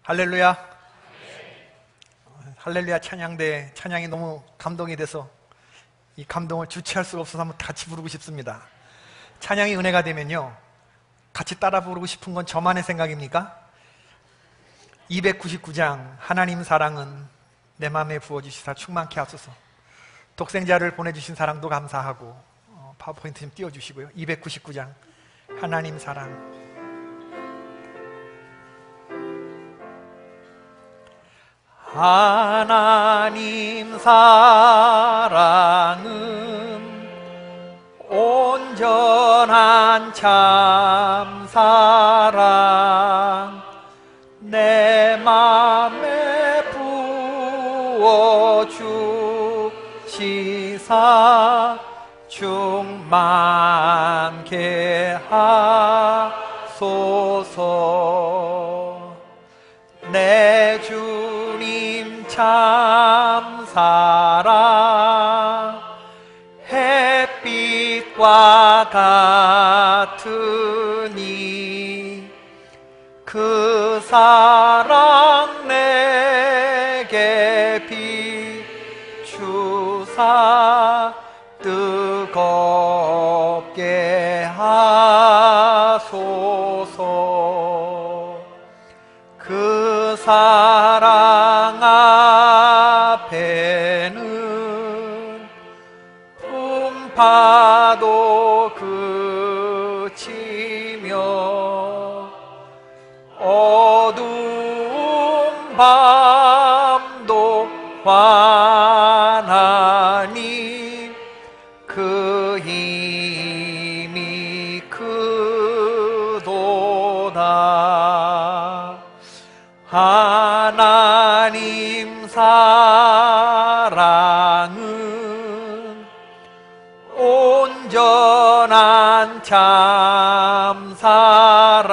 할렐루야. 할렐루야 찬양대 찬양이 너무 감동이 돼서 이 감동을 주체할 수가 없어서 한번 같이 부르고 싶습니다. 찬양이 은혜가 되면요, 같이 따라 부르고 싶은 건 저만의 생각입니까? 299장 하나님 사랑은 내 마음에 부어주시사 충만케 하소서. 독생자를 보내주신 사랑도 감사하고, 파워포인트 좀 띄워주시고요. 299장 하나님 사랑. 하나님 사랑은 온전한 참 사랑, 내 맘에 부어 주시사 충만케 하소서. 내 주님 참 사랑 햇빛과 같으니 그 사랑 내게 비추사 뜨겁게 하소서. 그 사랑 앞에는 풍파도 그치며 어두운 밤도 환하니 그 힘이 크도다. 하나님 사랑은 온전한 참 사랑,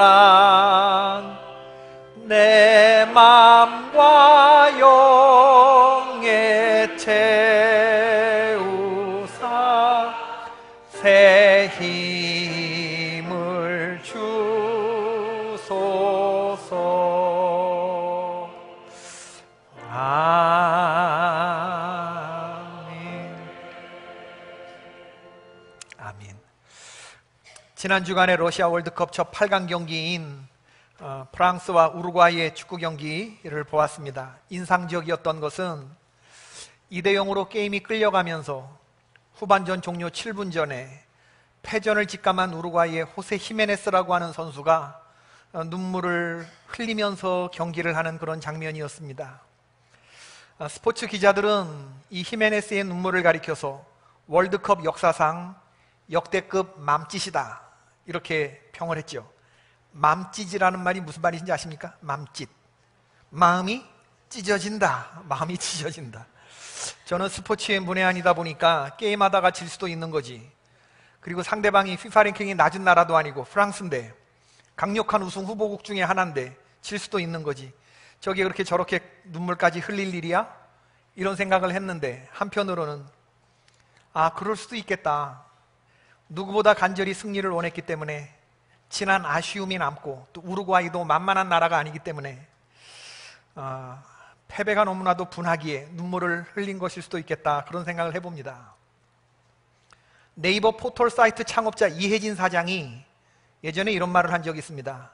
내 맘과 영에 채우사 새 힘을 주소서. 아멘. 아멘. 지난 주간에 러시아 월드컵 첫 8강 경기인 프랑스와 우루과이의 축구 경기를 보았습니다. 인상적이었던 것은 2대0으로 게임이 끌려가면서 후반전 종료 7분 전에 패전을 직감한 우루과이의 호세 히메네스라고 하는 선수가 눈물을 흘리면서 경기를 하는 그런 장면이었습니다. 스포츠 기자들은 이 히메네스의 눈물을 가리켜서 월드컵 역사상 역대급 맘짓이다, 이렇게 평을 했죠. 맘찢이라는 말이 무슨 말인지 아십니까? 맘찢. 마음이 찢어진다. 마음이 찢어진다. 저는 스포츠의 문외한이다 보니까 게임하다가 질 수도 있는 거지, 그리고 상대방이 FIFA 랭킹이 낮은 나라도 아니고 프랑스인데 강력한 우승 후보국 중에 하나인데 질 수도 있는 거지, 저게 그렇게 저렇게 눈물까지 흘릴 일이야? 이런 생각을 했는데, 한편으로는 그럴 수도 있겠다. 누구보다 간절히 승리를 원했기 때문에 지난 아쉬움이 남고, 또 우루과이도 만만한 나라가 아니기 때문에 패배가 너무나도 분하기에 눈물을 흘린 것일 수도 있겠다, 그런 생각을 해봅니다. 네이버 포털 사이트 창업자 이혜진 사장이 예전에 이런 말을 한 적이 있습니다.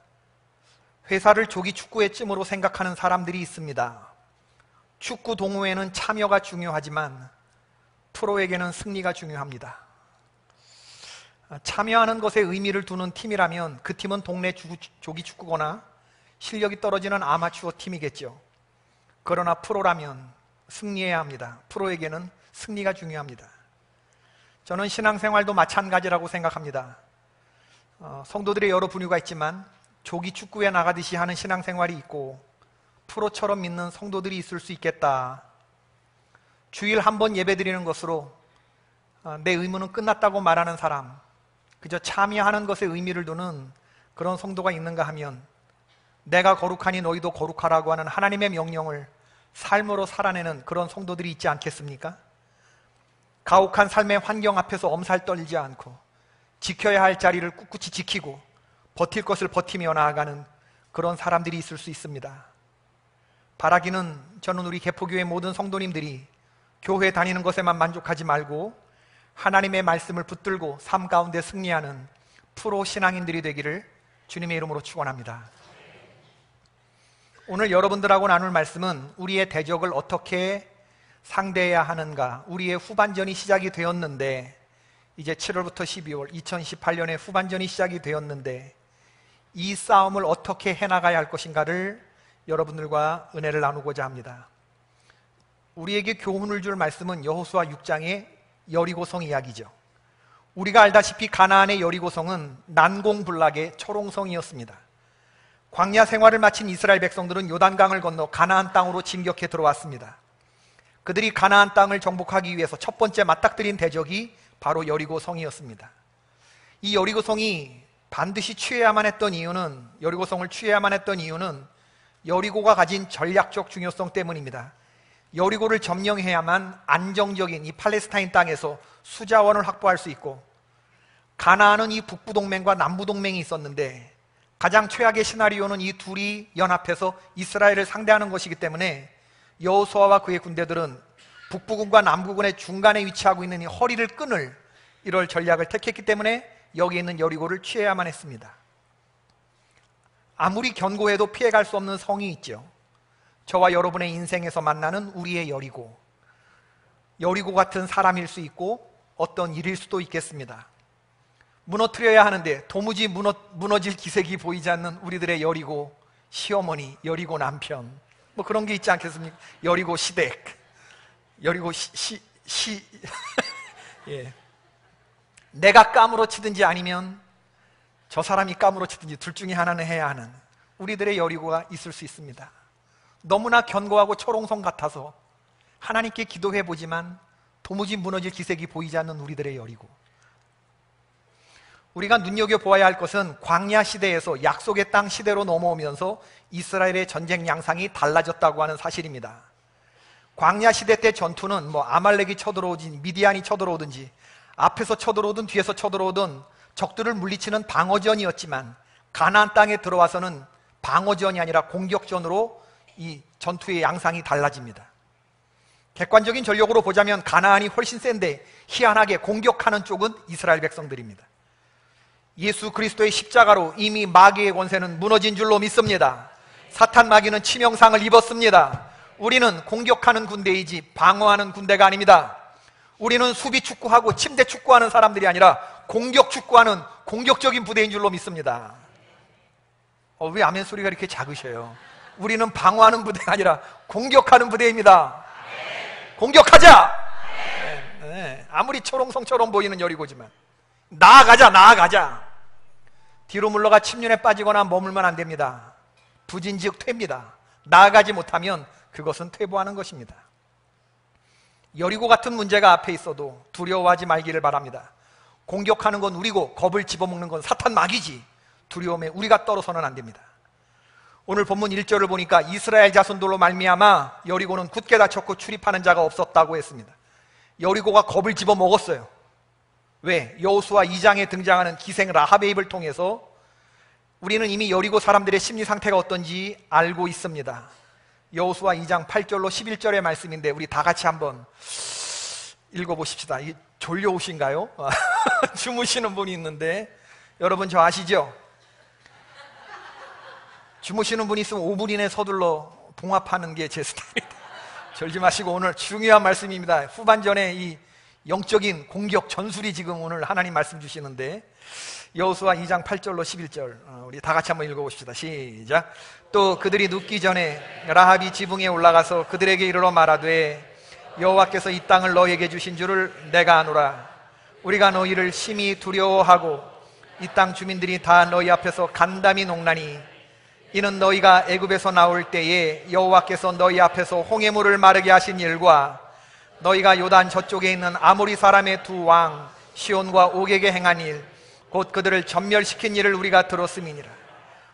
회사를 조기 축구의 찜으로 생각하는 사람들이 있습니다. 축구 동호회는 참여가 중요하지만 프로에게는 승리가 중요합니다. 참여하는 것에 의미를 두는 팀이라면 그 팀은 동네 조기 축구거나 실력이 떨어지는 아마추어 팀이겠죠. 그러나 프로라면 승리해야 합니다. 프로에게는 승리가 중요합니다. 저는 신앙생활도 마찬가지라고 생각합니다. 성도들의 여러 분야가 있지만 조기 축구에 나가듯이 하는 신앙생활이 있고, 프로처럼 믿는 성도들이 있을 수 있겠다. 주일 한 번 예배드리는 것으로 내 의무는 끝났다고 말하는 사람, 그저 참여하는 것에 의미를 두는 그런 성도가 있는가 하면, 내가 거룩하니 너희도 거룩하라고 하는 하나님의 명령을 삶으로 살아내는 그런 성도들이 있지 않겠습니까? 가혹한 삶의 환경 앞에서 엄살 떨지 않고 지켜야 할 자리를 꿋꿋이 지키고 버틸 것을 버티며 나아가는 그런 사람들이 있을 수 있습니다. 바라기는 저는 우리 개포교회 모든 성도님들이 교회 다니는 것에만 만족하지 말고 하나님의 말씀을 붙들고 삶 가운데 승리하는 프로 신앙인들이 되기를 주님의 이름으로 축원합니다. 오늘 여러분들하고 나눌 말씀은 우리의 대적을 어떻게 상대해야 하는가. 우리의 후반전이 시작이 되었는데, 이제 7월부터 12월 2018년의 후반전이 시작이 되었는데 이 싸움을 어떻게 해나가야 할 것인가를 여러분들과 은혜를 나누고자 합니다. 우리에게 교훈을 줄 말씀은 여호수아 6장의 여리고성 이야기죠. 우리가 알다시피 가나안의 여리고성은 난공불락의 초롱성이었습니다. 광야 생활을 마친 이스라엘 백성들은 요단강을 건너 가나안 땅으로 진격해 들어왔습니다. 그들이 가나안 땅을 정복하기 위해서 첫 번째 맞닥뜨린 대적이 바로 여리고성이었습니다. 이 여리고성이 반드시 취해야만 했던 이유는, 여리고성을 취해야만 했던 이유는 여리고가 가진 전략적 중요성 때문입니다. 여리고를 점령해야만 안정적인 이 팔레스타인 땅에서 수자원을 확보할 수 있고, 가나안은 이 북부동맹과 남부동맹이 있었는데 가장 최악의 시나리오는 이 둘이 연합해서 이스라엘을 상대하는 것이기 때문에 여호수아와 그의 군대들은 북부군과 남부군의 중간에 위치하고 있는 이 허리를 끊을 이럴 전략을 택했기 때문에 여기 있는 여리고를 취해야만 했습니다. 아무리 견고해도 피해갈 수 없는 성이 있죠. 저와 여러분의 인생에서 만나는 우리의 여리고, 여리고 같은 사람일 수 있고 어떤 일일 수도 있겠습니다. 무너뜨려야 하는데 도무지 무너질 기색이 보이지 않는 우리들의 여리고 시어머니, 여리고 남편, 뭐 그런 게 있지 않겠습니까? 여리고 시댁, 여리고 예. 내가 까무러치든지 아니면 저 사람이 까무러치든지 둘 중에 하나는 해야 하는 우리들의 여리고가 있을 수 있습니다. 너무나 견고하고 초롱성 같아서 하나님께 기도해 보지만 도무지 무너질 기색이 보이지 않는 우리들의 여리고. 우리가 눈여겨보아야 할 것은 광야 시대에서 약속의 땅 시대로 넘어오면서 이스라엘의 전쟁 양상이 달라졌다고 하는 사실입니다. 광야 시대 때 전투는 뭐 아말렉이 쳐들어오든지 미디안이 쳐들어오든지 앞에서 쳐들어오든 뒤에서 쳐들어오든 적들을 물리치는 방어전이었지만, 가나안 땅에 들어와서는 방어전이 아니라 공격전으로 이 전투의 양상이 달라집니다. 객관적인 전력으로 보자면 가나안이 훨씬 센데 희한하게 공격하는 쪽은 이스라엘 백성들입니다. 예수 그리스도의 십자가로 이미 마귀의 권세는 무너진 줄로 믿습니다. 사탄 마귀는 치명상을 입었습니다. 우리는 공격하는 군대이지 방어하는 군대가 아닙니다. 우리는 수비 축구하고 침대 축구하는 사람들이 아니라 공격 축구하는 공격적인 부대인 줄로 믿습니다. 왜 아멘 소리가 이렇게 작으셔요? 우리는 방어하는 부대가 아니라 공격하는 부대입니다. 공격하자! 네, 아무리 초롱성처럼 보이는 여리고지만 나아가자. 뒤로 물러가 침륜에 빠지거나 머물면 안 됩니다. 부진즉 퇴입니다. 나아가지 못하면 그것은 퇴보하는 것입니다. 여리고 같은 문제가 앞에 있어도 두려워하지 말기를 바랍니다. 공격하는 건 우리고 겁을 집어먹는 건 사탄 마귀지, 두려움에 우리가 떨어서는 안 됩니다. 오늘 본문 1절을 보니까 이스라엘 자손들로 말미암아 여리고는 굳게 닫혔고 출입하는 자가 없었다고 했습니다. 여리고가 겁을 집어먹었어요. 왜? 여호수아 2장에 등장하는 기생 라합의 입을 통해서 우리는 이미 여리고 사람들의 심리 상태가 어떤지 알고 있습니다. 여호수아 2장 8절로 11절의 말씀인데 우리 다 같이 한번 읽어보십시다. 졸려오신가요? 주무시는 분이 있는데 여러분 저 아시죠? 주무시는 분이 있으면 5분 이내 서둘러 봉합하는 게 제 스타일입니다. 졸지 마시고 오늘 중요한 말씀입니다. 후반전에 이 영적인 공격 전술이 지금 오늘 하나님 말씀 주시는데 여호수아 2장 8절로 11절 우리 다 같이 한번 읽어봅시다. 시작. 또 그들이 눕기 전에 라합이 지붕에 올라가서 그들에게 이르러 말하되 여호와께서 이 땅을 너희에게 주신 줄을 내가 아노라. 우리가 너희를 심히 두려워하고 이 땅 주민들이 다 너희 앞에서 간담이 녹나니 이는 너희가 애굽에서 나올 때에 여호와께서 너희 앞에서 홍해물을 마르게 하신 일과 너희가 요단 저쪽에 있는 아모리 사람의 두 왕 시온과 옥에게 행한 일 곧 그들을 전멸시킨 일을 우리가 들었음이니라.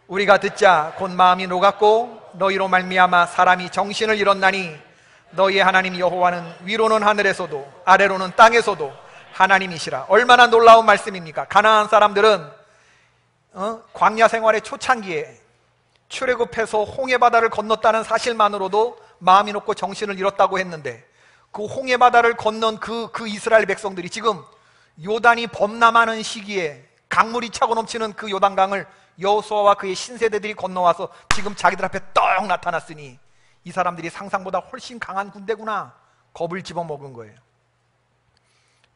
우리가 듣자 곧 마음이 녹았고 너희로 말미암아 사람이 정신을 잃었나니 너희의 하나님 여호와는 위로는 하늘에서도 아래로는 땅에서도 하나님이시라. 얼마나 놀라운 말씀입니까? 가나안 사람들은 광야 생활의 초창기에 출애굽해서 홍해바다를 건넜다는 사실만으로도 마음이 높고 정신을 잃었다고 했는데, 그 홍해바다를 건넌 그 이스라엘 백성들이 지금 요단이 범람하는 시기에 강물이 차고 넘치는 그 요단강을 여호수아와 그의 신세대들이 건너와서 지금 자기들 앞에 떡 나타났으니 이 사람들이 상상보다 훨씬 강한 군대구나, 겁을 집어먹은 거예요.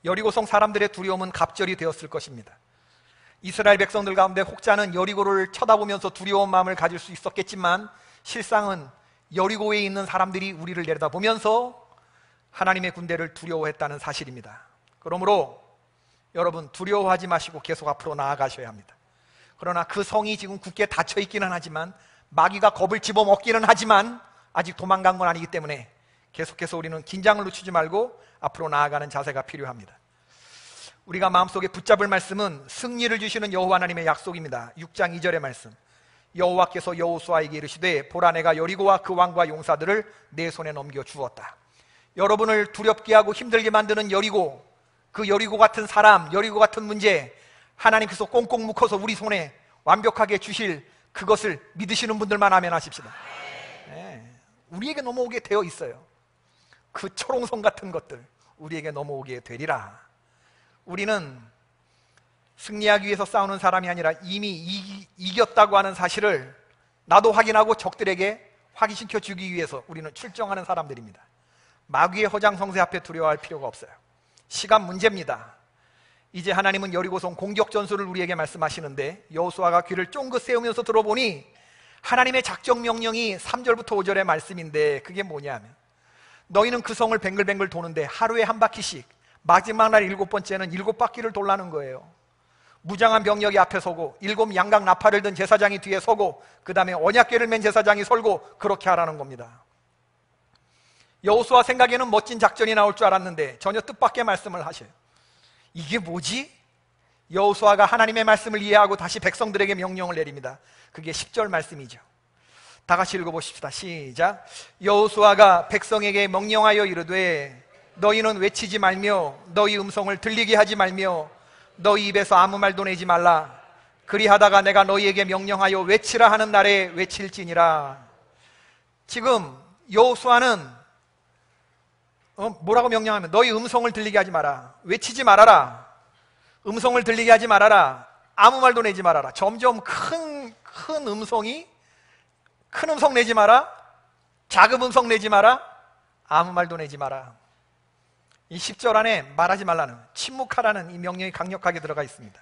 여리고성 사람들의 두려움은 갑절이 되었을 것입니다. 이스라엘 백성들 가운데 혹자는 여리고를 쳐다보면서 두려운 마음을 가질 수 있었겠지만, 실상은 여리고에 있는 사람들이 우리를 내려다보면서 하나님의 군대를 두려워했다는 사실입니다. 그러므로 여러분, 두려워하지 마시고 계속 앞으로 나아가셔야 합니다. 그러나 그 성이 지금 굳게 닫혀 있기는 하지만, 마귀가 겁을 집어먹기는 하지만 아직 도망간 건 아니기 때문에 계속해서 우리는 긴장을 늦추지 말고 앞으로 나아가는 자세가 필요합니다. 우리가 마음속에 붙잡을 말씀은 승리를 주시는 여호와 하나님의 약속입니다. 6장 2절의 말씀, 여호와께서 여호수아에게 이르시되 보라, 내가 여리고와 그 왕과 용사들을 내 손에 넘겨 주었다. 여러분을 두렵게 하고 힘들게 만드는 여리고, 그 여리고 같은 사람, 여리고 같은 문제, 하나님께서 꽁꽁 묶어서 우리 손에 완벽하게 주실 그것을 믿으시는 분들만 아멘하십시다. 네, 우리에게 넘어오게 되어 있어요. 그 초롱성 같은 것들 우리에게 넘어오게 되리라. 우리는 승리하기 위해서 싸우는 사람이 아니라 이미 이겼다고 하는 사실을 나도 확인하고 적들에게 확인시켜 주기 위해서 우리는 출정하는 사람들입니다. 마귀의 허장성세 앞에 두려워할 필요가 없어요. 시간 문제입니다. 이제 하나님은 여리고성 공격 전술을 우리에게 말씀하시는데, 여호수아가 귀를 쫑긋 세우면서 들어보니 하나님의 작정 명령이 3절부터 5절의 말씀인데, 그게 뭐냐면, 너희는 그 성을 뱅글뱅글 도는데 하루에 한 바퀴씩, 마지막 날 7번째는 7바퀴를 돌라는 거예요. 무장한 병력이 앞에 서고 7 양각 나팔을 든 제사장이 뒤에 서고 그 다음에 언약궤를 맨 제사장이 설고, 그렇게 하라는 겁니다. 여호수아 생각에는 멋진 작전이 나올 줄 알았는데 전혀 뜻밖의 말씀을 하셔요. 이게 뭐지? 여호수아가 하나님의 말씀을 이해하고 다시 백성들에게 명령을 내립니다. 그게 10절 말씀이죠. 다 같이 읽어보십시다. 시작. 여호수아가 백성에게 명령하여 이르되 너희는 외치지 말며 너희 음성을 들리게 하지 말며 너희 입에서 아무 말도 내지 말라. 그리하다가 내가 너희에게 명령하여 외치라 하는 날에 외칠지니라. 지금 여호수아는 뭐라고 명령하면, 너희 음성을 들리게 하지 마라, 외치지 말아라, 음성을 들리게 하지 말아라, 아무 말도 내지 말아라. 점점 큰 음성이, 큰 음성 내지 마라, 작은 음성 내지 마라, 아무 말도 내지 마라. 이 10절 안에 말하지 말라는, 침묵하라는 이 명령이 강력하게 들어가 있습니다.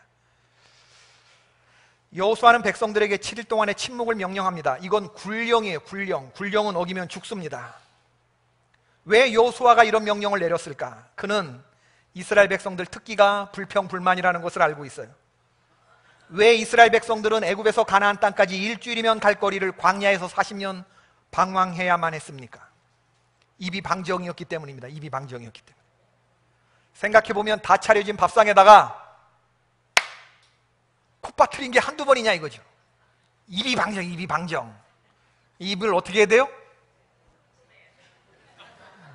여호수아는 백성들에게 7일 동안의 침묵을 명령합니다. 이건 굴령이에요. 굴령은 어기면 죽습니다. 왜 여호수아가 이런 명령을 내렸을까? 그는 이스라엘 백성들 특기가 불평불만이라는 것을 알고 있어요. 왜 이스라엘 백성들은 애굽에서 가나안 땅까지 일주일이면 갈 거리를 광야에서 40년 방황해야만 했습니까? 입이 방정이었기 때문입니다. 입이 방정이었기 때문에. 생각해보면 다 차려진 밥상에다가 콧 빠뜨린 게 한두 번이냐 이거죠. 입이 방정. 입을 어떻게 해야 돼요?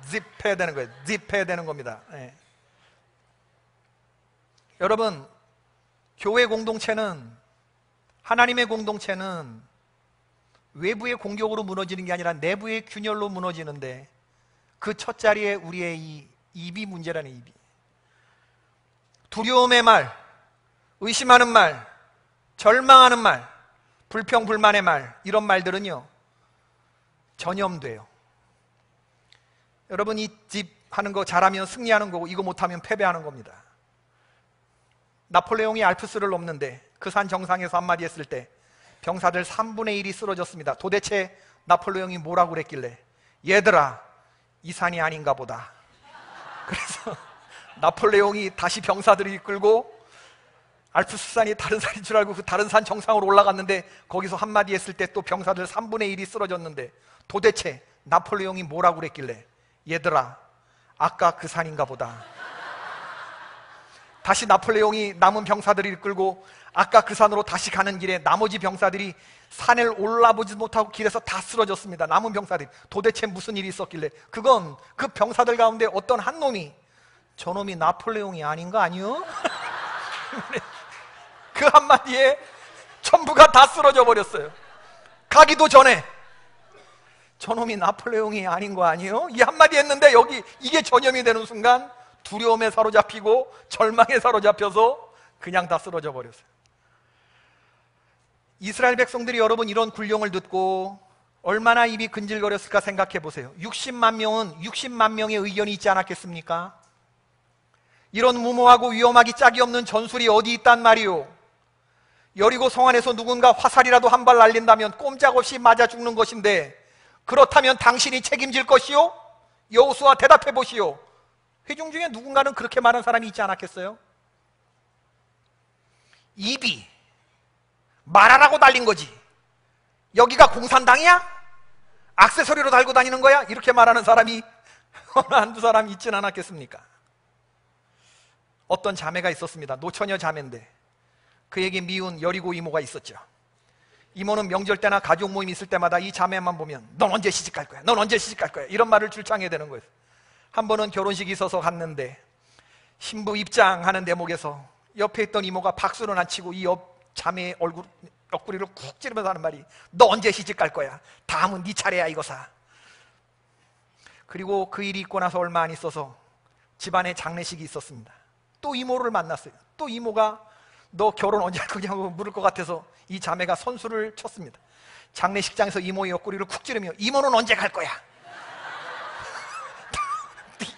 짚해야 되는 거예요. 짚해야 되는 겁니다. 네. 여러분, 교회 공동체는, 하나님의 공동체는 외부의 공격으로 무너지는 게 아니라 내부의 균열로 무너지는데, 그 첫 자리에 우리의 이 입이 문제라는, 입이. 두려움의 말, 의심하는 말, 절망하는 말, 불평불만의 말, 이런 말들은요 전염돼요. 여러분, 이 집 하는 거 잘하면 승리하는 거고 이거 못하면 패배하는 겁니다. 나폴레옹이 알프스를 넘는데 그 산 정상에서 한마디 했을 때 병사들 3분의 1이 쓰러졌습니다. 도대체 나폴레옹이 뭐라고 그랬길래, 얘들아 이 산이 아닌가 보다. 그래서 나폴레옹이 다시 병사들을 이끌고 알프스산이 다른 산인 줄 알고 그 다른 산 정상으로 올라갔는데 거기서 한마디 했을 때 또 병사들 3분의 1이 쓰러졌는데, 도대체 나폴레옹이 뭐라고 그랬길래, 얘들아 아까 그 산인가 보다. 다시 나폴레옹이 남은 병사들을 이끌고 아까 그 산으로 다시 가는 길에 나머지 병사들이 산을 올라보지 못하고 길에서 다 쓰러졌습니다. 남은 병사들이. 도대체 무슨 일이 있었길래, 그건 그 병사들 가운데 어떤 한 놈이, 저놈이 나폴레옹이 아닌가 아니요? 그 한마디에 전부가 다 쓰러져 버렸어요. 가기도 전에 저놈이 나폴레옹이 아닌 거 아니에요? 이 한마디 했는데 여기 이게 전염이 되는 순간 두려움에 사로잡히고 절망에 사로잡혀서 그냥 다 쓰러져 버렸어요. 이스라엘 백성들이 여러분 이런 굴령을 듣고 얼마나 입이 근질거렸을까 생각해 보세요. 60만 명의 의견이 있지 않았겠습니까? 이런 무모하고 위험하기 짝이 없는 전술이 어디 있단 말이오? 여리고 성 안에서 누군가 화살이라도 한 발 날린다면 꼼짝없이 맞아 죽는 것인데, 그렇다면 당신이 책임질 것이요? 여호수아 대답해 보시오. 회중 중에 누군가는 그렇게 말한 사람이 있지 않았겠어요? 입이 말하라고 달린 거지. 여기가 공산당이야? 액세서리로 달고 다니는 거야? 이렇게 말하는 사람이 어느 한두 사람이 있진 않았겠습니까? 어떤 자매가 있었습니다. 노처녀 자매인데 그에게 미운 여리고 이모가 있었죠. 이모는 명절 때나 가족 모임 있을 때마다 이 자매만 보면 넌 언제 시집갈 거야? 넌 언제 시집갈 거야? 이런 말을 줄창해야 되는 거예요. 한 번은 결혼식이 있어서 갔는데 신부 입장하는 대목에서 옆에 있던 이모가 박수는 안 치고 이 옆 자매의 옆구리를 쿡 찌르면서 하는 말이 너 언제 시집갈 거야? 다음은 네 차례야 이거사. 그리고 그 일이 있고 나서 얼마 안 있어서 집안에 장례식이 있었습니다. 또 이모를 만났어요. 또 이모가 너 결혼 언제 할 거냐고 물을 것 같아서 이 자매가 선수를 쳤습니다. 장례식장에서 이모의 옆구리를 쿡 찌르며 이모는 언제 갈 거야?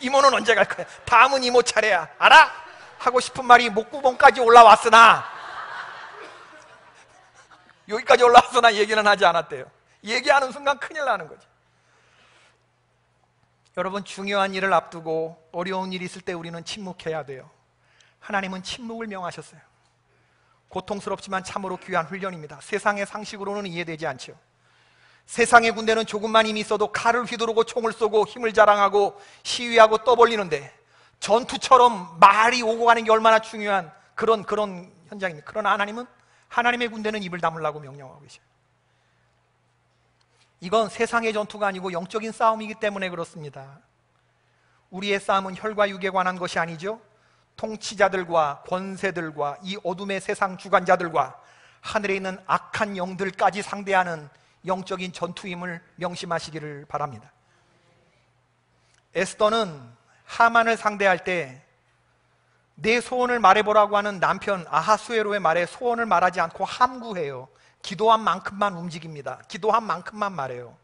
이모는 언제 갈 거야? 다음은 이모 차례야. 알아? 하고 싶은 말이 목구멍까지 올라왔으나 여기까지 올라왔으나 얘기는 하지 않았대요. 얘기하는 순간 큰일 나는 거죠. 여러분, 중요한 일을 앞두고 어려운 일이 있을 때 우리는 침묵해야 돼요. 하나님은 침묵을 명하셨어요. 고통스럽지만 참으로 귀한 훈련입니다. 세상의 상식으로는 이해되지 않죠. 세상의 군대는 조금만 힘이 있어도 칼을 휘두르고 총을 쏘고 힘을 자랑하고 시위하고 떠벌리는데 전투처럼 말이 오고 가는 게 얼마나 중요한 그런 현장입니다. 그러나 하나님의 군대는 입을 다물라고 명령하고 계셔요. 이건 세상의 전투가 아니고 영적인 싸움이기 때문에 그렇습니다. 우리의 싸움은 혈과 육에 관한 것이 아니죠. 통치자들과 권세들과 이 어둠의 세상 주관자들과 하늘에 있는 악한 영들까지 상대하는 영적인 전투임을 명심하시기를 바랍니다. 에스더는 하만을 상대할 때 내 소원을 말해보라고 하는 남편 아하수에로의 말에 소원을 말하지 않고 함구해요. 기도한 만큼만 움직입니다. 기도한 만큼만 말해요.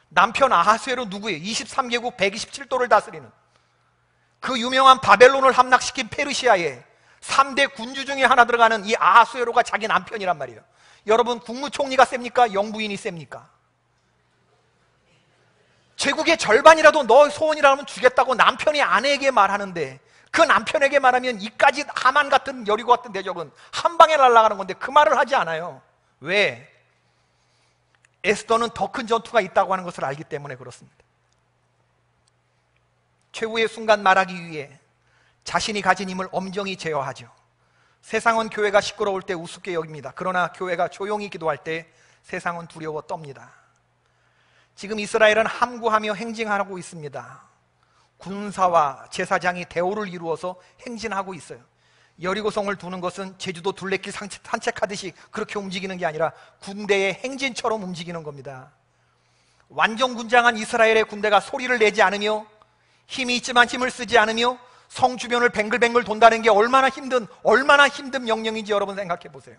남편 아하수에로 누구예요? 23개국 127도를 다스리는 그 유명한 바벨론을 함락시킨 페르시아의 3대 군주 중에 하나 들어가는 이 아하수에로가 자기 남편이란 말이에요. 여러분, 국무총리가 셉니까? 영부인이 셉니까? 제국의 절반이라도 너 소원이라면 주겠다고 남편이 아내에게 말하는데, 그 남편에게 말하면 이까지 하만 같은 여리고 같은 대적은 한 방에 날아가는 건데 그 말을 하지 않아요. 왜? 에스더는 더 큰 전투가 있다고 하는 것을 알기 때문에 그렇습니다. 최후의 순간 말하기 위해 자신이 가진 힘을 엄정히 제어하죠. 세상은 교회가 시끄러울 때 우습게 여깁니다. 그러나 교회가 조용히 기도할 때 세상은 두려워 떱니다. 지금 이스라엘은 함구하며 행진하고 있습니다. 군사와 제사장이 대오를 이루어서 행진하고 있어요. 여리고성을 두는 것은 제주도 둘레길 산책하듯이 그렇게 움직이는 게 아니라 군대의 행진처럼 움직이는 겁니다. 완전 군장한 이스라엘의 군대가 소리를 내지 않으며 힘이 있지만 힘을 쓰지 않으며 성 주변을 뱅글뱅글 돈다는 게 얼마나 힘든 명령인지 여러분 생각해 보세요.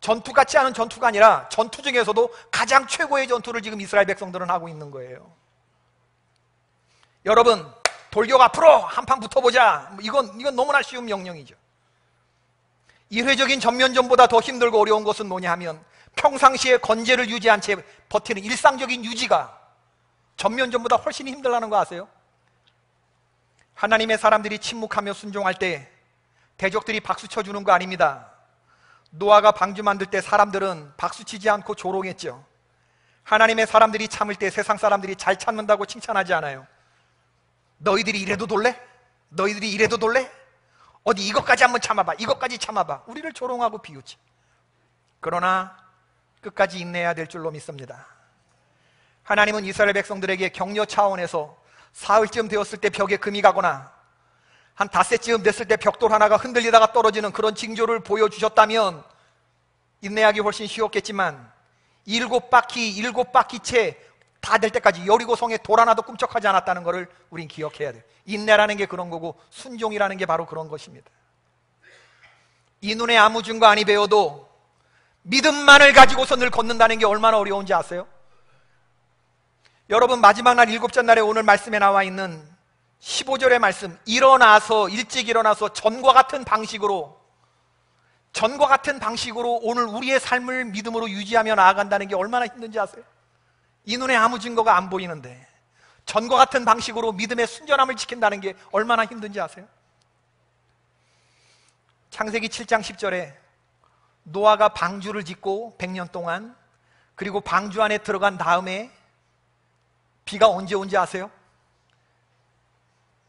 전투 같지 않은 전투가 아니라 전투 중에서도 가장 최고의 전투를 지금 이스라엘 백성들은 하고 있는 거예요. 여러분, 돌격 앞으로 한판 붙어보자. 이건 너무나 쉬운 명령이죠. 일회적인 전면전보다 더 힘들고 어려운 것은 뭐냐 하면 평상시에 건재를 유지한 채 버티는 일상적인 유지가 전면전보다 훨씬 힘들다는 거 아세요? 하나님의 사람들이 침묵하며 순종할 때 대적들이 박수 쳐주는 거 아닙니다. 노아가 방주 만들 때 사람들은 박수 치지 않고 조롱했죠. 하나님의 사람들이 참을 때 세상 사람들이 잘 참는다고 칭찬하지 않아요. 너희들이 이래도 돌래? 너희들이 이래도 돌래? 어디 이것까지 한번 참아봐. 이것까지 참아봐. 우리를 조롱하고 비웃지. 그러나 끝까지 인내해야 될 줄로 믿습니다. 하나님은 이스라엘 백성들에게 격려 차원에서 사흘쯤 되었을 때 벽에 금이 가거나 한 닷새쯤 됐을 때 벽돌 하나가 흔들리다가 떨어지는 그런 징조를 보여주셨다면 인내하기 훨씬 쉬웠겠지만 일곱 바퀴째 다 될 때까지 여리고성에 돌 하나도 꿈쩍하지 않았다는 것을 우린 기억해야 돼요. 인내라는 게 그런 거고 순종이라는 게 바로 그런 것입니다. 이 눈에 아무 증거 아니 배워도 믿음만을 가지고서 늘 걷는다는 게 얼마나 어려운지 아세요? 여러분, 마지막 날 일곱째 날에 오늘 말씀에 나와 있는 15절의 말씀, 일찍 일어나서 전과 같은 방식으로 오늘 우리의 삶을 믿음으로 유지하며 나아간다는 게 얼마나 힘든지 아세요? 이 눈에 아무 증거가 안 보이는데 전과 같은 방식으로 믿음의 순전함을 지킨다는 게 얼마나 힘든지 아세요? 창세기 7장 10절에 노아가 방주를 짓고 100년 동안, 그리고 방주 안에 들어간 다음에 비가 언제 온지 아세요?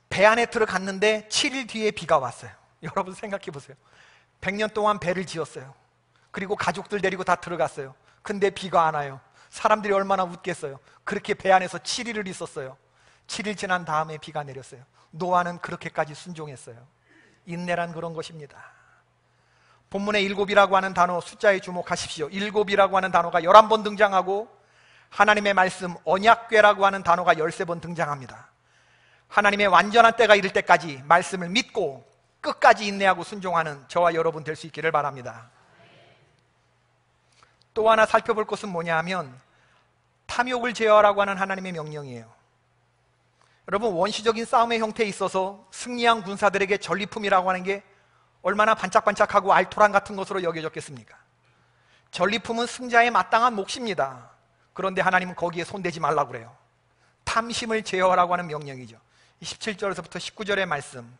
배 안에 들어갔는데 7일 뒤에 비가 왔어요. 여러분 생각해 보세요. 100년 동안 배를 지었어요. 그리고 가족들 데리고 다 들어갔어요. 근데 비가 안 와요. 사람들이 얼마나 웃겠어요. 그렇게 배 안에서 7일을 있었어요. 7일 지난 다음에 비가 내렸어요. 노아는 그렇게까지 순종했어요. 인내란 그런 것입니다. 본문에 일곱이라고 하는 단어, 숫자에 주목하십시오. 일곱이라고 하는 단어가 11번 등장하고 하나님의 말씀, 언약궤라고 하는 단어가 13번 등장합니다. 하나님의 완전한 때가 이를 때까지 말씀을 믿고 끝까지 인내하고 순종하는 저와 여러분 될 수 있기를 바랍니다. 또 하나 살펴볼 것은 뭐냐 하면 탐욕을 제어하라고 하는 하나님의 명령이에요. 여러분, 원시적인 싸움의 형태에 있어서 승리한 군사들에게 전리품이라고 하는 게 얼마나 반짝반짝하고 알토란 같은 것으로 여겨졌겠습니까? 전리품은 승자의 마땅한 몫입니다. 그런데 하나님은 거기에 손대지 말라고 그래요. 탐심을 제어하라고 하는 명령이죠. 17절에서부터 19절의 말씀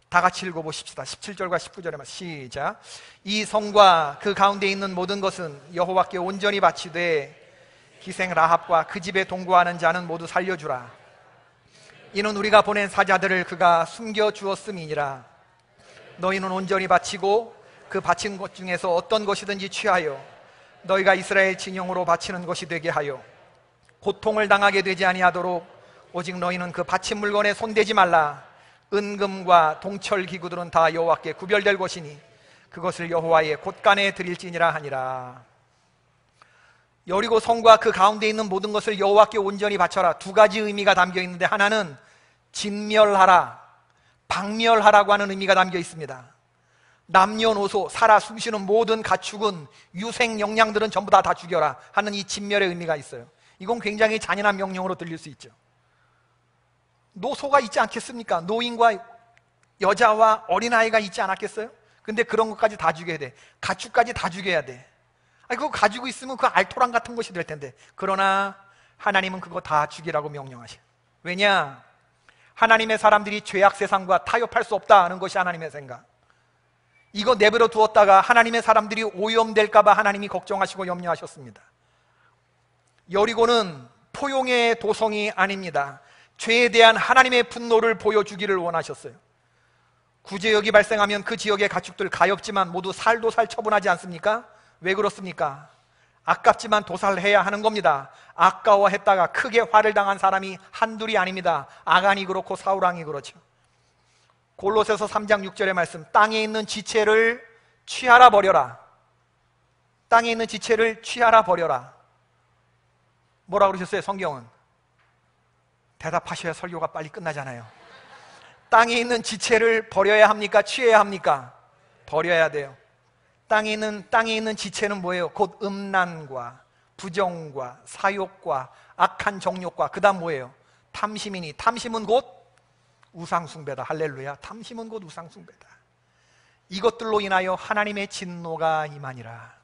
다 같이 읽어보십시다. 17절과 19절의 말씀 시작. 이 성과 그 가운데 있는 모든 것은 여호와께 온전히 바치되 기생 라합과 그 집에 동거하는 자는 모두 살려주라. 이는 우리가 보낸 사자들을 그가 숨겨주었음이니라. 너희는 온전히 바치고 그 바친 것 중에서 어떤 것이든지 취하여 너희가 이스라엘 진영으로 바치는 것이 되게 하여 고통을 당하게 되지 아니하도록 오직 너희는 그 바친 물건에 손대지 말라. 은금과 동철 기구들은 다 여호와께 구별될 것이니 그것을 여호와의 곳간에 드릴지니라 하니라. 여리고 성과 그 가운데 있는 모든 것을 여호와께 온전히 바쳐라. 두 가지 의미가 담겨 있는데 하나는 진멸하라, 박멸하라고 하는 의미가 담겨 있습니다. 남녀노소 살아 숨쉬는 모든 가축은 유생 영양들은 전부 다 죽여라 하는 이 진멸의 의미가 있어요. 이건 굉장히 잔인한 명령으로 들릴 수 있죠. 노소가 있지 않겠습니까? 노인과 여자와 어린아이가 있지 않았겠어요? 근데 그런 것까지 다 죽여야 돼. 가축까지 다 죽여야 돼. 아니, 그거 가지고 있으면 그 알토란 같은 것이 될 텐데. 그러나 하나님은 그거 다 죽이라고 명령하셔. 왜냐? 하나님의 사람들이 죄악 세상과 타협할 수 없다는 것이 하나님의 생각. 이거 내버려 두었다가 하나님의 사람들이 오염될까 봐 하나님이 걱정하시고 염려하셨습니다. 여리고는 포용의 도성이 아닙니다. 죄에 대한 하나님의 분노를 보여주기를 원하셨어요. 구제역이 발생하면 그 지역의 가축들 가엾지만 모두 살도살 처분하지 않습니까? 왜 그렇습니까? 아깝지만 도살해야 하는 겁니다. 아까워했다가 크게 화를 당한 사람이 한둘이 아닙니다. 아간이 그렇고 사울왕이 그렇죠. 골로새서 3장 6절의 말씀, 땅에 있는 지체를 취하라 버려라. 땅에 있는 지체를 취하라 버려라. 뭐라고 그러셨어요? 성경은 대답하셔야 설교가 빨리 끝나잖아요. 땅에 있는 지체를 버려야 합니까? 취해야 합니까? 버려야 돼요. 땅에 있는 지체는 뭐예요? 곧 음란과 부정과 사욕과 악한 정욕과 그 다음 뭐예요? 탐심이니 탐심은 곧 우상숭배다. 할렐루야. 탐심은 곧 우상숭배다. 이것들로 인하여 하나님의 진노가 임하니라.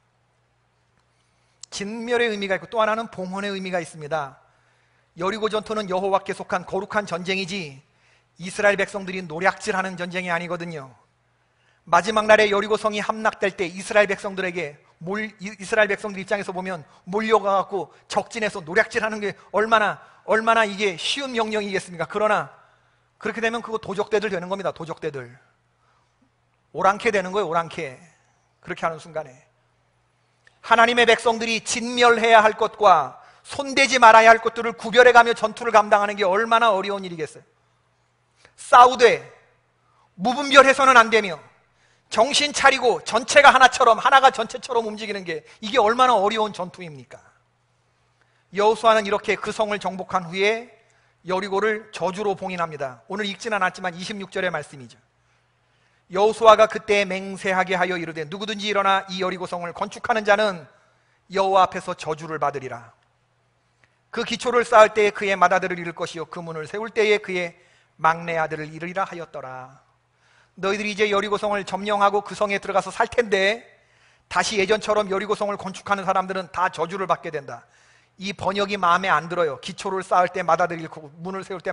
진멸의 의미가 있고 또 하나는 봉헌의 의미가 있습니다. 여리고 전투는 여호와께 속한 거룩한 전쟁이지 이스라엘 백성들이 노략질하는 전쟁이 아니거든요. 마지막 날에 여리고 성이 함락될 때 이스라엘 백성들 입장에서 보면 몰려가갖고 적진에서 노략질하는 게 얼마나 이게 쉬운 명령이겠습니까? 그러나 그렇게 되면 그거 도적대들 되는 겁니다. 도적대들 오랑캐 되는 거예요. 오랑캐. 그렇게 하는 순간에 하나님의 백성들이 진멸해야 할 것과 손대지 말아야 할 것들을 구별해가며 전투를 감당하는 게 얼마나 어려운 일이겠어요. 싸우되 무분별해서는 안 되며 정신 차리고 전체가 하나처럼, 하나가 전체처럼 움직이는 게 이게 얼마나 어려운 전투입니까? 여호수아는 이렇게 그 성을 정복한 후에 여리고를 저주로 봉인합니다. 오늘 읽지는 않았지만 26절의 말씀이죠. 여호수아가 그때 맹세하게 하여 이르되 누구든지 일어나 이 여리고 성을 건축하는 자는 여호와 앞에서 저주를 받으리라. 그 기초를 쌓을 때에 그의 맏아들을 잃을 것이요 그 문을 세울 때에 그의 막내 아들을 잃으리라 하였더라. 너희들이 이제 여리고성을 점령하고 그 성에 들어가서 살 텐데 다시 예전처럼 여리고성을 건축하는 사람들은 다 저주를 받게 된다. 이 번역이 마음에 안 들어요. 기초를 쌓을 때 맏아들을 잃고 문을 세울 때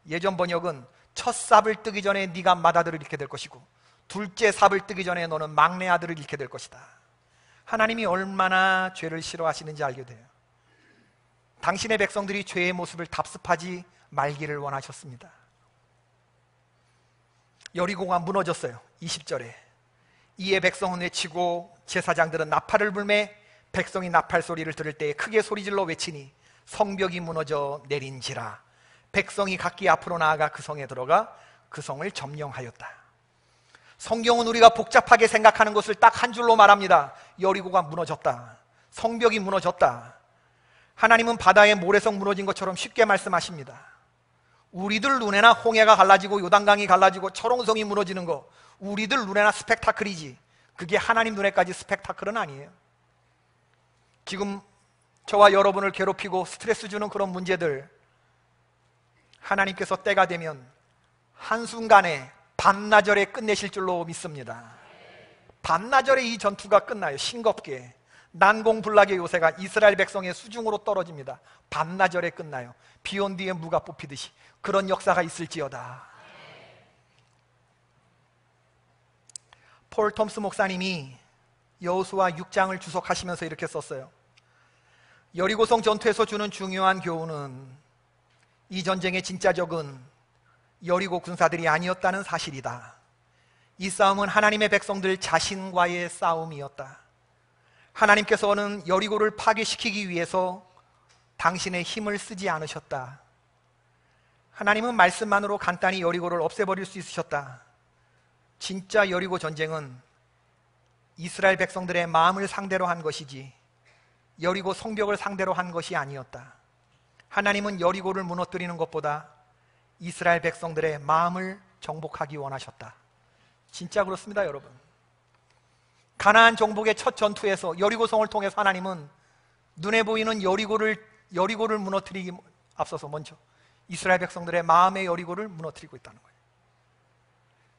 예전 번역은 첫 삽을 뜨기 전에 네가 맏아들을 잃게 될 것이고 둘째 삽을 뜨기 전에 너는 막내 아들을 잃게 될 것이다. 하나님이 얼마나 죄를 싫어하시는지 알게 돼요. 당신의 백성들이 죄의 모습을 답습하지 말기를 원하셨습니다. 여리고가 무너졌어요. 20절에 이에 백성은 외치고 제사장들은 나팔을 불매 백성이 나팔 소리를 들을 때에 크게 소리질러 외치니 성벽이 무너져 내린지라. 백성이 각기 앞으로 나아가 그 성에 들어가 그 성을 점령하였다. 성경은 우리가 복잡하게 생각하는 것을 딱 한 줄로 말합니다. 여리고가 무너졌다. 성벽이 무너졌다. 하나님은 바다의 모래성 무너진 것처럼 쉽게 말씀하십니다. 우리들 눈에나 홍해가 갈라지고 요단강이 갈라지고 철옹성이 무너지는 거 우리들 눈에나 스펙타클이지 그게 하나님 눈에까지 스펙타클은 아니에요. 지금 저와 여러분을 괴롭히고 스트레스 주는 그런 문제들 하나님께서 때가 되면 한순간에 반나절에 끝내실 줄로 믿습니다. 반나절에 이 전투가 끝나요. 싱겁게 난공불락의 요새가 이스라엘 백성의 수중으로 떨어집니다. 반나절에 끝나요. 비온 뒤에 무가 뽑히듯이 그런 역사가 있을지어다. 폴 톰스 목사님이 여호수아 6장을 주석하시면서 이렇게 썼어요. 여리고성 전투에서 주는 중요한 교훈은 이 전쟁의 진짜 적은 여리고 군사들이 아니었다는 사실이다. 이 싸움은 하나님의 백성들 자신과의 싸움이었다. 하나님께서는 여리고를 파괴시키기 위해서 당신의 힘을 쓰지 않으셨다. 하나님은 말씀만으로 간단히 여리고를 없애버릴 수 있으셨다. 진짜 여리고 전쟁은 이스라엘 백성들의 마음을 상대로 한 것이지 여리고 성벽을 상대로 한 것이 아니었다. 하나님은 여리고를 무너뜨리는 것보다 이스라엘 백성들의 마음을 정복하기 원하셨다. 진짜 그렇습니다, 여러분. 가나안 정복의 첫 전투에서 여리고성을 통해서 하나님은 눈에 보이는 여리고를 무너뜨리기 앞서서 먼저 이스라엘 백성들의 마음의 여리고를 무너뜨리고 있다는 거예요.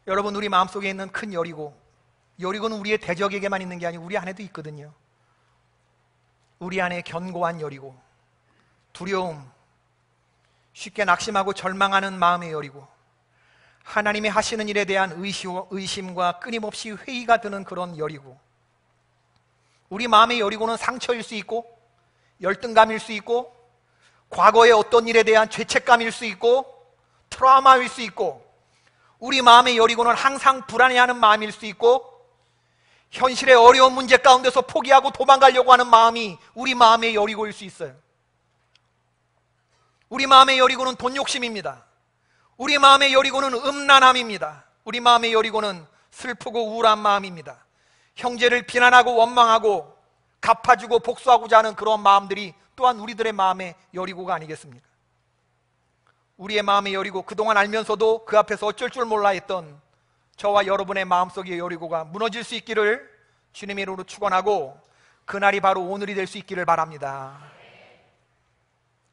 여러분, 우리 마음속에 있는 큰 여리고는 우리의 대적에게만 있는 게 아니고 우리 안에도 있거든요. 우리 안에 견고한 여리고, 두려움, 쉽게 낙심하고 절망하는 마음의 여리고, 하나님이 하시는 일에 대한 의심과 끊임없이 회의가 드는 그런 여리고, 우리 마음의 여리고는 상처일 수 있고 열등감일 수 있고 과거의 어떤 일에 대한 죄책감일 수 있고 트라우마일 수 있고, 우리 마음의 여리고는 항상 불안해하는 마음일 수 있고 현실의 어려운 문제 가운데서 포기하고 도망가려고 하는 마음이 우리 마음의 여리고일 수 있어요. 우리 마음의 여리고는 돈 욕심입니다. 우리 마음의 여리고는 음란함입니다. 우리 마음의 여리고는 슬프고 우울한 마음입니다. 형제를 비난하고 원망하고 갚아주고 복수하고자 하는 그런 마음들이 또한 우리들의 마음의 여리고가 아니겠습니까? 우리의 마음의 여리고, 그동안 알면서도 그 앞에서 어쩔 줄 몰라 했던 저와 여러분의 마음속의 여리고가 무너질 수 있기를 주님의 이름으로 축원하고 그날이 바로 오늘이 될 수 있기를 바랍니다.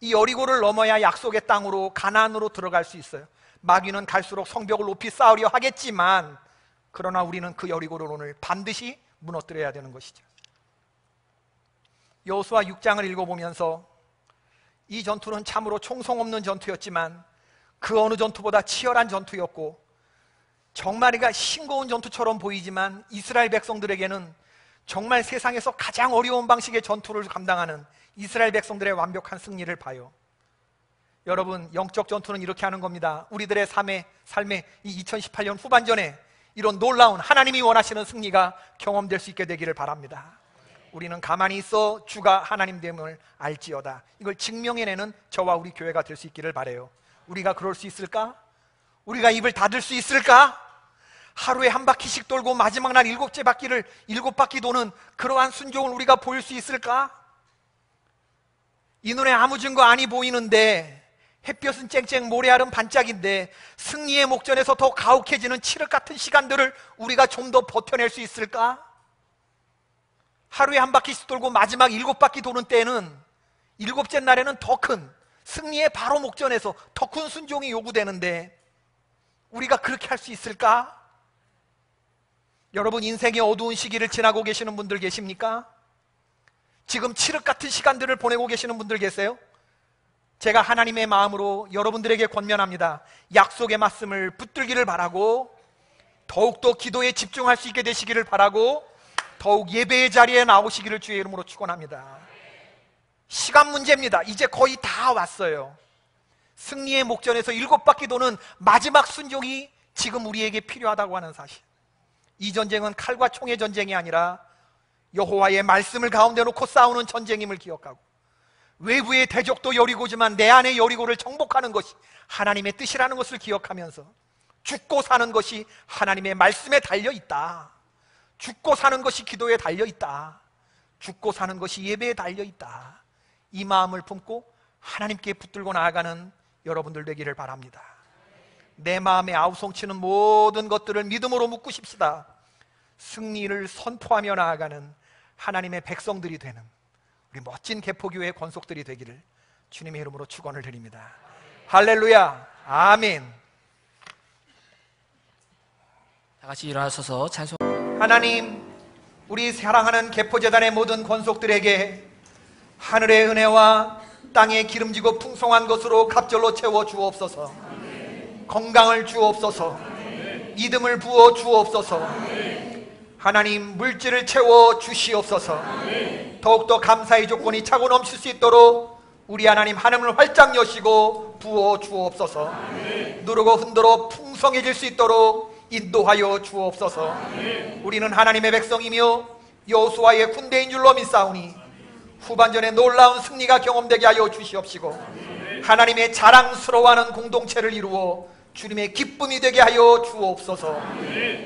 이 여리고를 넘어야 약속의 땅으로, 가나안으로 들어갈 수 있어요. 마귀는 갈수록 성벽을 높이 쌓으려 하겠지만 그러나 우리는 그 여리고를 오늘 반드시 무너뜨려야 되는 것이죠. 여호수아 6장을 읽어보면서 이 전투는 참으로 총성 없는 전투였지만 그 어느 전투보다 치열한 전투였고, 정말 이가 싱거운 전투처럼 보이지만 이스라엘 백성들에게는 정말 세상에서 가장 어려운 방식의 전투를 감당하는 이스라엘 백성들의 완벽한 승리를 봐요. 여러분, 영적 전투는 이렇게 하는 겁니다. 우리들의 삶의 이 2018년 후반전에 이런 놀라운 하나님이 원하시는 승리가 경험될 수 있게 되기를 바랍니다. 우리는 가만히 있어 주가 하나님 됨을 알지어다. 이걸 증명해내는 저와 우리 교회가 될 수 있기를 바라요. 우리가 그럴 수 있을까? 우리가 입을 닫을 수 있을까? 하루에 한 바퀴씩 돌고 마지막 날 일곱 바퀴 도는 그러한 순종을 우리가 보일 수 있을까? 이 눈에 아무 증거 아니 보이는데, 햇볕은 쨍쨍, 모래알은 반짝인데 승리의 목전에서 더 가혹해지는 칠흑 같은 시간들을 우리가 좀 더 버텨낼 수 있을까? 하루에 한 바퀴씩 돌고 마지막 일곱 바퀴 도는 때는, 일곱째 날에는 더 큰 승리의 바로 목전에서 더 큰 순종이 요구되는데 우리가 그렇게 할 수 있을까? 여러분, 인생의 어두운 시기를 지나고 계시는 분들 계십니까? 지금 칠흑 같은 시간들을 보내고 계시는 분들 계세요? 제가 하나님의 마음으로 여러분들에게 권면합니다. 약속의 말씀을 붙들기를 바라고, 더욱더 기도에 집중할 수 있게 되시기를 바라고, 더욱 예배의 자리에 나오시기를 주의 이름으로 축원합니다. 시간 문제입니다. 이제 거의 다 왔어요. 승리의 목전에서 일곱 바퀴 도는 마지막 순종이 지금 우리에게 필요하다고 하는 사실. 이 전쟁은 칼과 총의 전쟁이 아니라 여호와의 말씀을 가운데 놓고 싸우는 전쟁임을 기억하고, 외부의 대적도 여리고지만 내 안의 여리고를 정복하는 것이 하나님의 뜻이라는 것을 기억하면서 죽고 사는 것이 하나님의 말씀에 달려있다, 죽고 사는 것이 기도에 달려있다, 죽고 사는 것이 예배에 달려있다, 이 마음을 품고 하나님께 붙들고 나아가는 여러분들 되기를 바랍니다. 내 마음에 아우성치는 모든 것들을 믿음으로 묶으십시다. 승리를 선포하며 나아가는 하나님의 백성들이 되는 우리 멋진 개포교회의 권속들이 되기를 주님의 이름으로 축원을 드립니다. 할렐루야, 아멘. 다 같이 일어나셔서 찬송. 하나님, 우리 사랑하는 개포재단의 모든 권속들에게 하늘의 은혜와 땅에 기름지고 풍성한 것으로 갑절로 채워 주옵소서. 건강을 주옵소서. 믿음을 부어 주옵소서. 하나님, 물질을 채워 주시옵소서. 더욱더 감사의 조건이 차고 넘칠 수 있도록 우리 하나님 하늘을 활짝 여시고 부어 주옵소서. 누르고 흔들어 풍성해질 수 있도록 인도하여 주옵소서. 우리는 하나님의 백성이며 여호수아의 군대인 줄로 믿사오니 후반전에 놀라운 승리가 경험되게 하여 주시옵시고, 하나님의 자랑스러워하는 공동체를 이루어 주님의 기쁨이 되게 하여 주옵소서.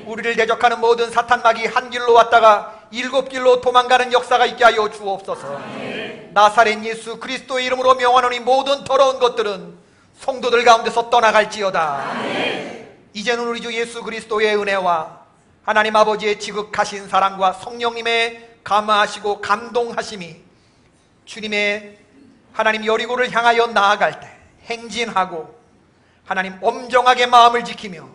우리를 대적하는 모든 사탄막이 한 길로 왔다가 일곱 길로 도망가는 역사가 있게 하여 주옵소서. 나사렛 예수 그리스도의 이름으로 명하노니 모든 더러운 것들은 성도들 가운데서 떠나갈지어다. 이제는 우리 주 예수 그리스도의 은혜와 하나님 아버지의 지극하신 사랑과 성령님의 감화하시고 감동하심이 주님의 하나님 여리고를 향하여 나아갈 때 행진하고 하나님 엄정하게 마음을 지키며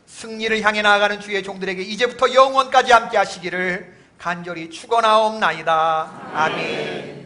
승리를 향해 나아가는 주의 종들에게 이제부터 영원까지 함께 하시기를 간절히 축원하옵나이다. 아멘.